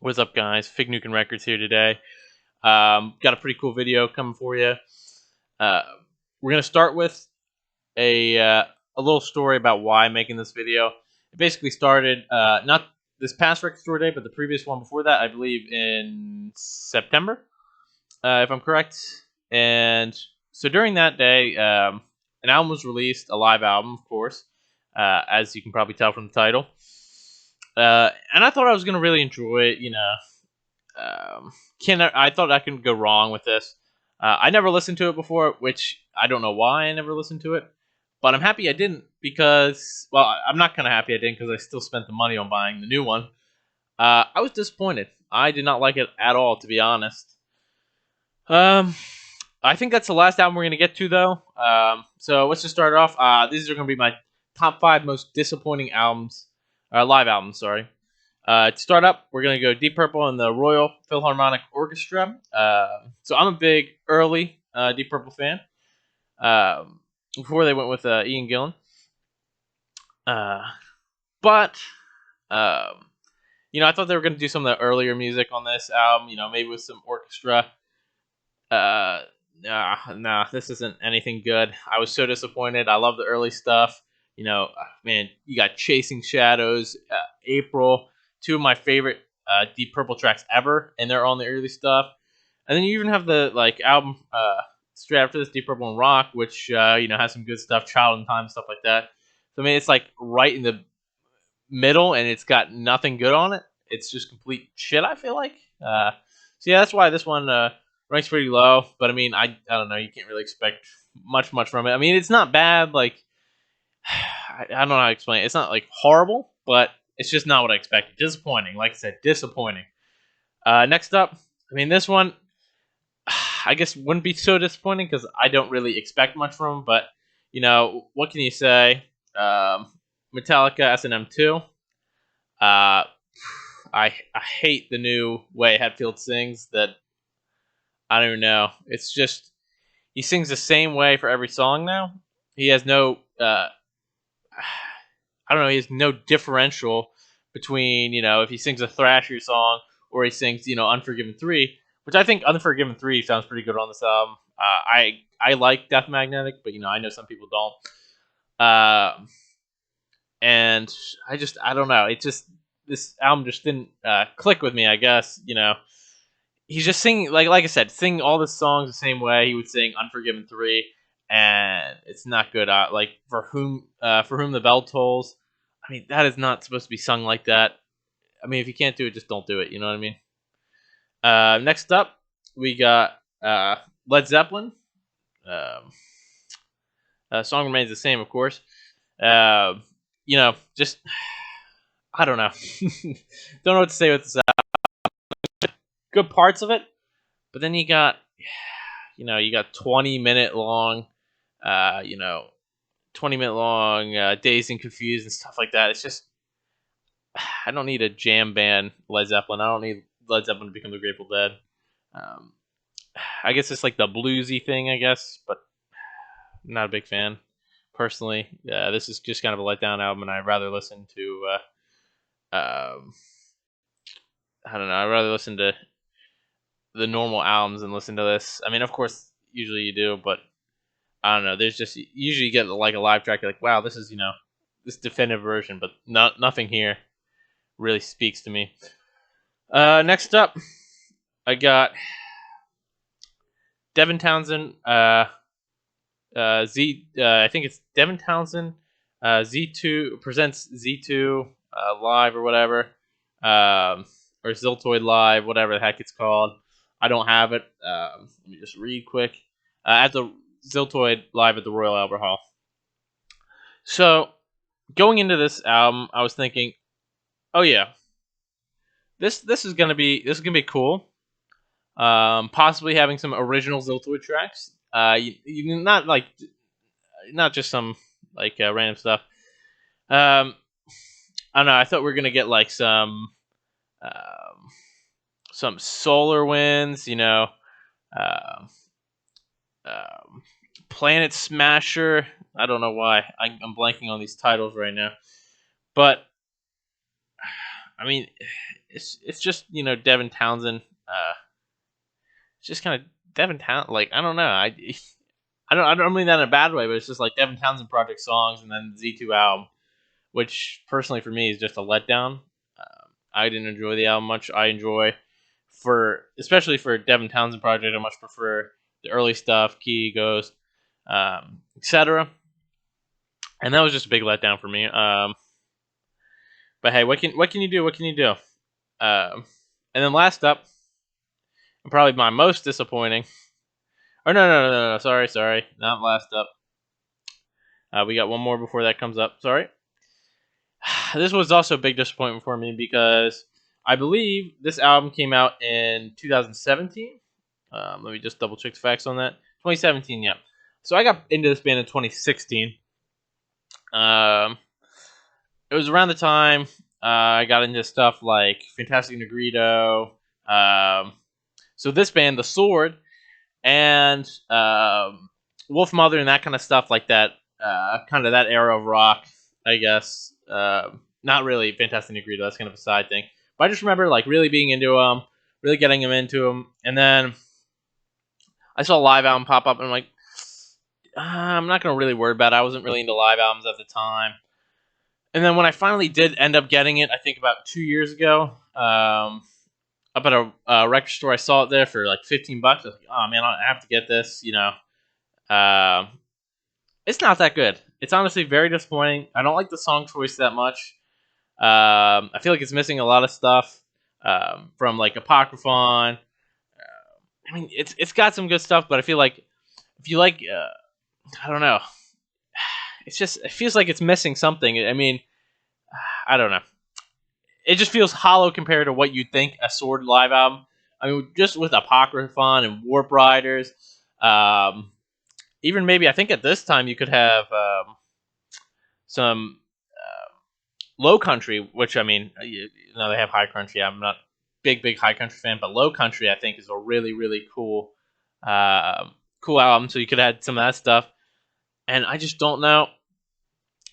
What's up, guys? Fig Nukin Records here today. Got a pretty cool video coming for you. We're gonna start with a little story about why I'm making this video. It basically started not this past record store day, but the previous one before that, I believe in September, if I'm correct. And so during that day, an album was released, a live album, of course, as you can probably tell from the title. And I thought I was gonna really enjoy it. I thought I couldn't go wrong with this. I never listened to it before, which I don't know why I never listened to it, but I'm happy I didn't because, well, I'm not kind of happy I didn't because I still spent the money on buying the new one. I was disappointed. I did not like it at all, to be honest. Um, I think that's the last album we're gonna get to, though. So let's just start it off. These are gonna be my top 5 most disappointing albums, live albums. Sorry. To start up, we're going to go Deep Purple and the Royal Philharmonic Orchestra. So I'm a big early Deep Purple fan. Before they went with Ian Gillan. But, I thought they were going to do some of the earlier music on this album, maybe with some orchestra. Nah, this isn't anything good. I was so disappointed. I love the early stuff. Man, you got Chasing Shadows, April, 2 of my favorite Deep Purple tracks ever, and they're on the early stuff. And then you even have the album straight after this, Deep Purple and Rock, which has some good stuff, Child in Time, stuff like that. So I mean, it's like right in the middle, and it's got nothing good on it. It's just complete shit, I feel like. So yeah, that's why this one ranks pretty low. But I mean, I don't know. You can't really expect much from it. I mean, it's not bad. Like I don't know how to explain it. It's not like horrible, but it's just not what I expected. Disappointing. Like I said, disappointing. Next up, I mean, this one, I guess wouldn't be so disappointing because I don't really expect much from them. But what can you say? Metallica S&M 2. I hate the new way Hetfield sings. That I don't even know. It's just he sings the same way for every song now. He has no I don't know. He has no differential between if he sings a Thrasher song or he sings Unforgiven 3, which I think Unforgiven 3 sounds pretty good on this album. I like Death Magnetic, but I know some people don't. And I don't know. It just this album just didn't click with me. I guess he's just singing like I said, sing all the songs the same way he would sing Unforgiven 3, and it's not good. Like for whom the bell tolls. I mean, that is not supposed to be sung like that. I mean, if you can't do it, just don't do it. You know what I mean? Next up, we got Led Zeppelin. Song remains the same, of course. Just I don't know. Don't know what to say with this. Good parts of it, but then you got 20-minute long, 20-minute long Dazed and Confused and stuff like that. It's just I don't need a jam band Led Zeppelin. I don't need Led Zeppelin to become the Grateful Dead. I guess it's like the bluesy thing, I guess, but I'm not a big fan personally. This is just kind of a letdown album, and I'd rather listen to I don't know. I'd rather listen to the normal albums and listen to this. I mean, of course, usually you do, but I don't know. There's just usually you get like a live track. You're like, wow, this is this definitive version, but nothing here really speaks to me. Next up, I got Devin Townsend. I think it's Devin Townsend. Z2 presents Z2 live or whatever, or Ziltoid Live, whatever the heck it's called. I don't have it. Let me just read quick. At the Ziltoid Live at the Royal Albert Hall. So, going into this album, I was thinking, oh yeah, this is gonna be cool. Possibly having some original Ziltoid tracks. Not just some random stuff. I don't know. I thought we were gonna get like some Solar Winds, Planet Smasher. I don't know why I'm blanking on these titles right now, but I mean, it's just Devin Townsend. It's just kind of Devin Townsend. Like I don't know. I don't mean that in a bad way, but it's just like Devin Townsend project songs and then the Z2 album, which personally for me is just a letdown. I didn't enjoy the album much. I enjoy especially for Devin Townsend project. I much prefer the early stuff, Key, Ghost, etc. And that was just a big letdown for me. But hey, what can you do? What can you do? And then last up, and probably my most disappointing. Or no. Sorry. Not last up. We got one more before that comes up. Sorry. This was also a big disappointment for me because I believe this album came out in 2017. Let me just double check the facts on that. 2017, yeah. So I got into this band in 2016. It was around the time I got into stuff like Fantastic Negrito. So this band, The Sword, and Wolf Mother and that kind of stuff like that. Kind of that era of rock, I guess. Not really Fantastic Negrito. That's kind of a side thing. But I just remember like really being into them, really getting them into them, and then I saw a live album pop up, and I'm like, I'm not gonna really worry about it. I wasn't really into live albums at the time. And then when I finally did end up getting it, I think about 2 years ago, up at a record store, I saw it there for like $15. I was like, oh man, I have to get this. It's not that good. It's honestly very disappointing. I don't like the song choice that much. I feel like it's missing a lot of stuff from like Apocryphon. I mean, it's got some good stuff, but I feel like if you like, I don't know, it feels like it's missing something. I mean, I don't know. It just feels hollow compared to what you'd think a Sword live album. I mean, just with Apocryphon and Warp Riders, even maybe I think at this time you could have some Low Country, which I mean, they have High Country. I'm not big High Country fan, but Low Country I think is a really cool cool album. So you could add some of that stuff, and I just don't know.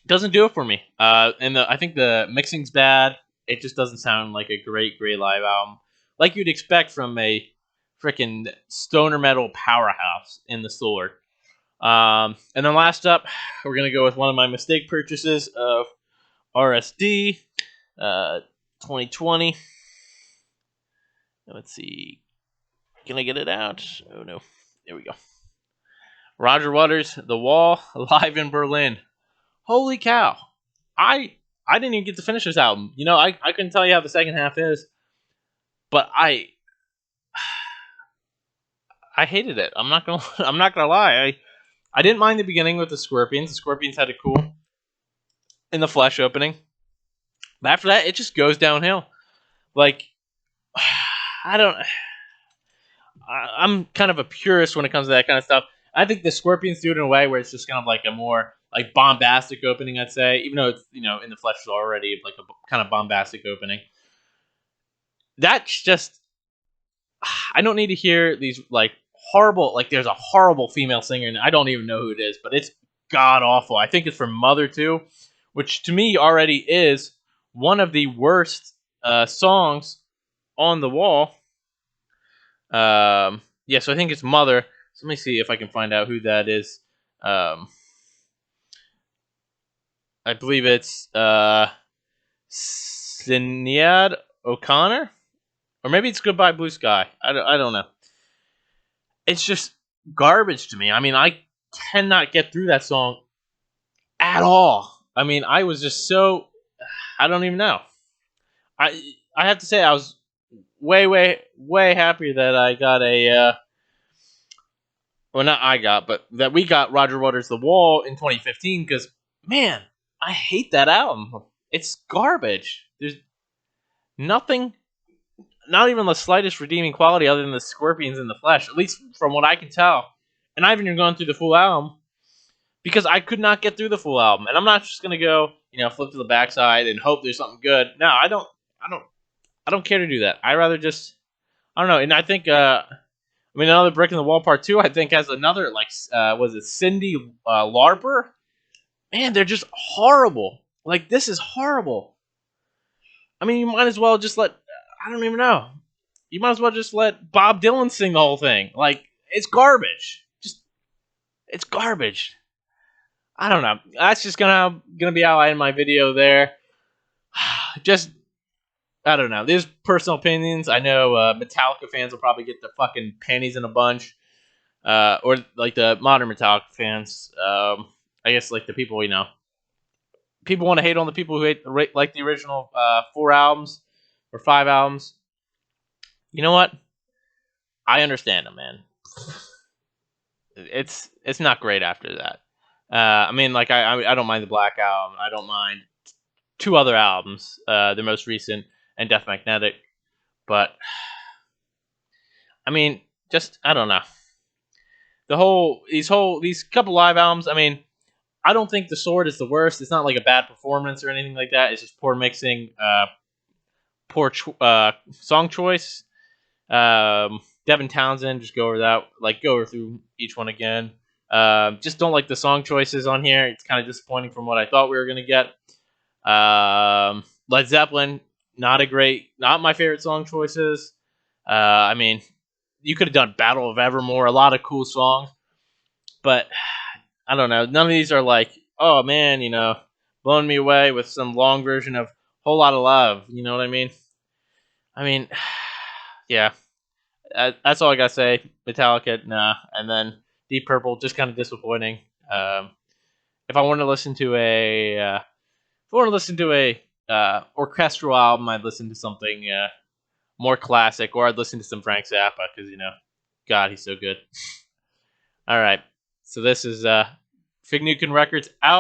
It doesn't do it for me. And I think the mixing's bad. It just doesn't sound like a great live album, like you'd expect from a freaking stoner metal powerhouse in The Sword. And then last up, we're gonna go with one of my mistake purchases of RSD 2020. Let's see. Can I get it out? Oh no. There we go. Roger Waters, The Wall, live in Berlin. Holy cow. I didn't even get to finish this album. I couldn't tell you how the second half is, but I hated it. I'm not gonna lie. I didn't mind the beginning with the Scorpions. The Scorpions had a cool In the Flesh opening. But after that, it just goes downhill. Like, I'm kind of a purist when it comes to that kind of stuff. I think the Scorpions do it in a way where it's just kind of like a more like bombastic opening, I'd say, even though it's In the Flesh is already like a kind of bombastic opening. That's just, I don't need to hear these like horrible, like there's a horrible female singer and I don't even know who it is, but it's god awful. I think it's from Mother too, which to me already is one of the worst songs on The Wall. Yeah, so I think it's Mother. So let me see if I can find out who that is. I believe it's Sinead O'Connor, or maybe it's Goodbye Blue Sky. I don't know. It's just garbage to me. I mean, I cannot get through that song at all. I mean, I was just so, I don't even know. I have to say I was way happier that I got well, not I got, but that we got Roger Waters' The Wall in 2015, because, man, I hate that album. It's garbage. There's nothing, not even the slightest redeeming quality other than the Scorpions in the Flesh, at least from what I can tell. And I haven't even gone through the full album, because I could not get through the full album. And I'm not just going to go, flip to the backside and hope there's something good. No, I don't care to do that. I rather just, I don't know. And I think, another Brick in the Wall Part 2, I think, has another, was it Cindy Lauper? Man, they're just horrible. Like, this is horrible. I mean, you might as well just I don't even know. You might as well just let Bob Dylan sing the whole thing. Like, it's garbage. Just, it's garbage. I don't know. That's just gonna be how I end my video there. Just, I don't know. These personal opinions. I know Metallica fans will probably get their fucking panties in a bunch, or like the modern Metallica fans. I guess like the people people want to hate on the people who like the original 4 albums or 5 albums. You know what? I understand them, man. It's not great after that. I mean, like I don't mind the Black Album. I don't mind two other albums, the most recent and Death Magnetic. But I mean, just I don't know. These couple live albums. I mean, I don't think The Sword is the worst. It's not like a bad performance or anything like that. It's just poor mixing, song choice. Devin Townsend, just go over that, like go over through each one again. Just don't like the song choices on here. It's kind of disappointing from what I thought we were gonna get. Led Zeppelin, not my favorite song choices. I mean, you could have done Battle of Evermore, a lot of cool songs, but I don't know. None of these are like, oh man, blowing me away with some long version of Whole Lot of Love. You know what I mean? I mean, yeah. That's all I gotta say. Metallica, nah, and then Deep Purple, just kind of disappointing. If I want to listen to a orchestral album, I'd listen to something more classic, or I'd listen to some Frank Zappa because God, he's so good. All right, so this is Fig Newton Records out.